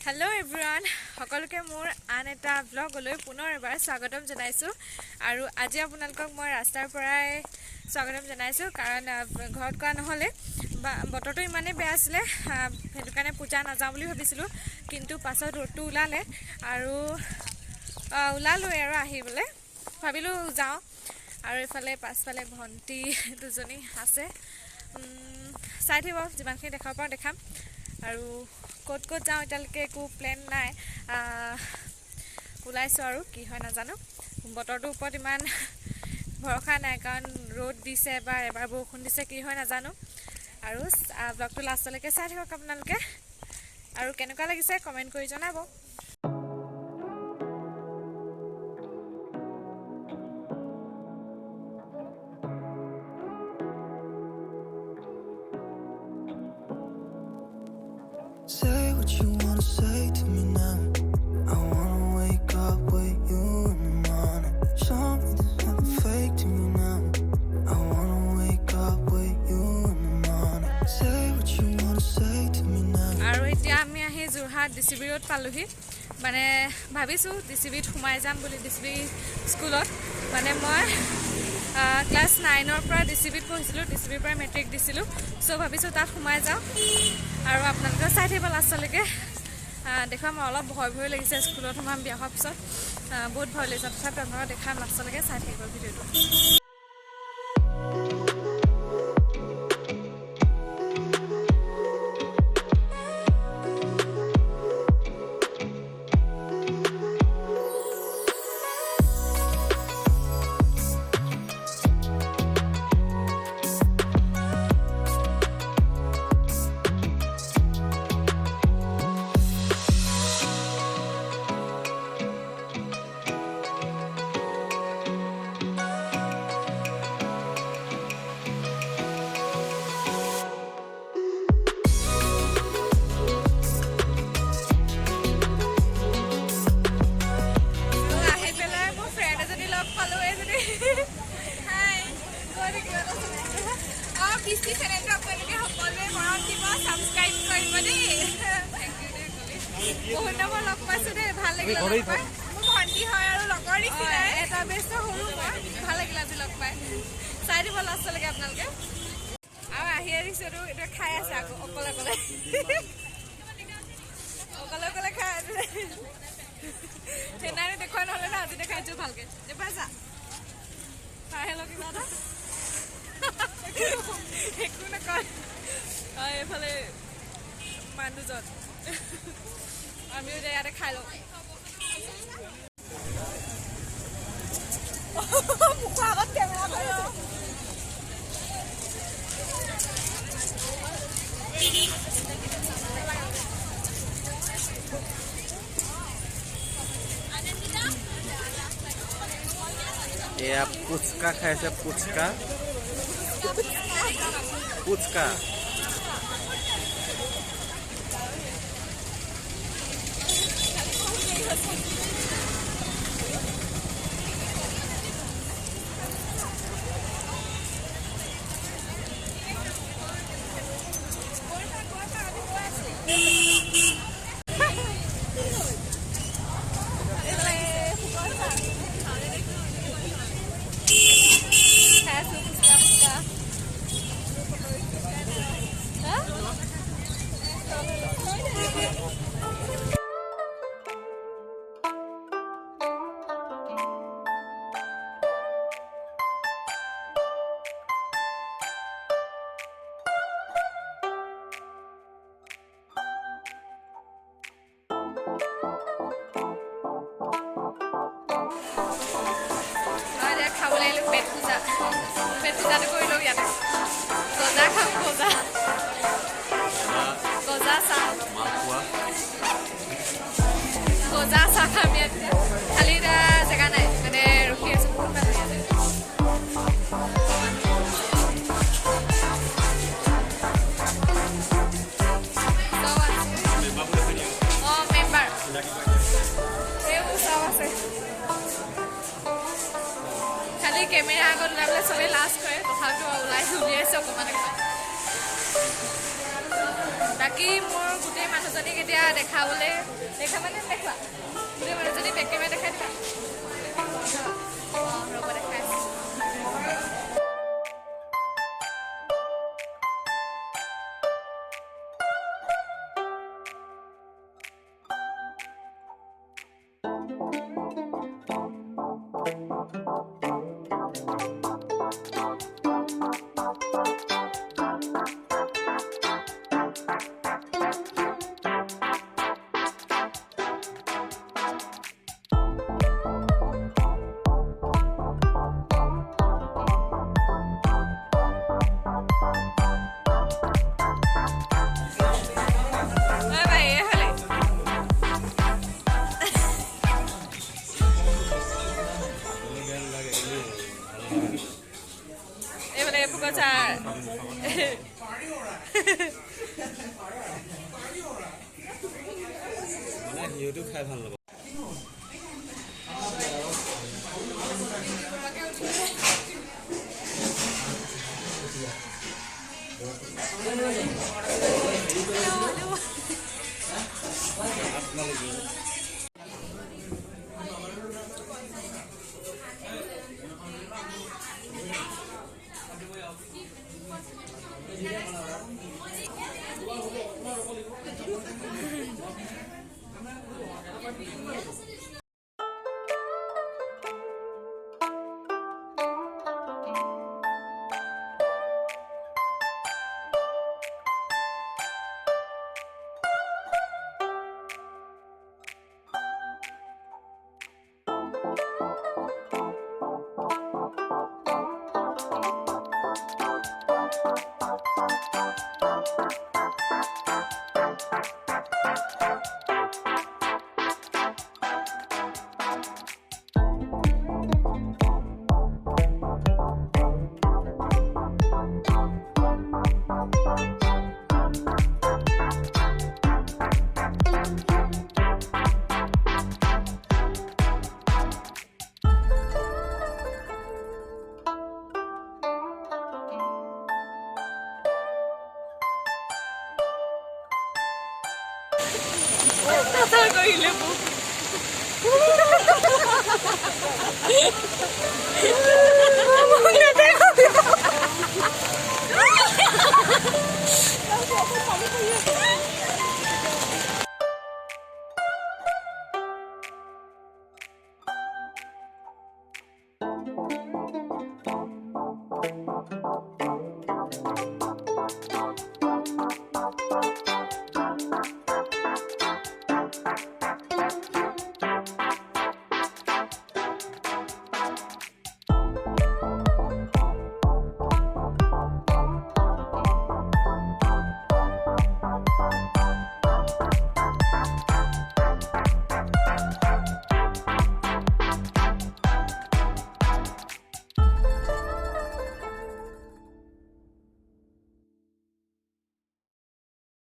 Hello everyone, সকলোকে মোৰ আন এটা ব্লগলৈ পুনৰ এবাৰ স্বাগতম জনাইছো আৰু আজি আপোনালোকক মই ৰাস্তাৰ পৰাই স্বাগতম জনাইছো কাৰণ ঘৰত কোৱা নহলে বতৰটো ইমানে বেয়া আছিল হেতু কাৰণে পূজা নাযাওঁ বুলি ভাবিছিলো কিন্তু পাছত ৰ'দটো ওলালে আৰু ওলালো আৰু আহিবলে ভাবিলো যাওঁ আৰু ইফালে পাছফালে ভন্টি দুজনী আছে চাই থাকিব যিমানখিনি দেখাব পাৰো দেখাম আৰু কত যাওঁ এতিয়ালৈকে একো প্লেন নাই ওলাইছো আৰু কি হয় নাজানো বতৰটোৰ ওপৰত ইমান ভৰসা নাই কাৰণ ৰ'দ দিছে বা এবাৰ বৰষুণ দিছে কি হয় নাজানো আৰু ব্লগটো লাষ্টলৈকে চাই থাকক আপোনালোকে আৰু কেনেকুৱা লাগিছে কমেন্ট কৰি জনাব Say what you wanna say to me now. I wanna wake up with you in the morning. Show me there's nothing fake to me now. I wanna wake up with you in the morning. Say what you wanna say to me now. আৰু এতিয়া আমি আহি Jorhat DCB road পালোহি মানে ভাবিছো ডিসিবিত সোমাই যাম বুলি ডিসিবি স্কুলত মানে মই ক্লাস 9 ৰ পৰা ডিসিবিত পঢ়িছিলো ডিসিবিৰ পৰা মেট্ৰিক দিছিলো সো ভাবিছো তাত সোমাই যাওঁ আৰু আপোনালোকে চাই থাকিব লাষ্টলৈকে দেখাম অলপ ভয় লাগিছে স্কুলত সোমাম বিয়া হোৱাৰ পিছত বহুত ভয় লাগিছে তথাপি আপোনালোকে দেখাম লাষ্টলৈকে চাই থাকিব ভিডিঅ'টো আমিও ইয়াতে খাই লওঁ মুখৰ আগত কেমেৰা কৰি এয়া পুচকা খাইছে পুচকা পুচকা পেটুজাটো কৰি লওঁ ইয়াতে গজা খাম গজা চাহ খাম ইয়াতে খালি জেগা নাই মানে ৰখি আছো বহুত মানুহ ইয়াতে মেম্বাৰ এইবোৰ চব আছে খালি কেমেৰা আগত ওলাবলৈ চবেই লাজ কৰে তথাপিও উলিয়াইছে অকণমান বাকী মোৰ গোটেই মানুহজনীক এতিয়া দেখাবলৈ দেখা মানে দেখুৱা তুমি মানে যদি বেক কেমেৰা দেখাই দিবা ৰ'ব দেখাই আছোঁ সিহঁতেও খাই ভাল নাপাব কৰিলে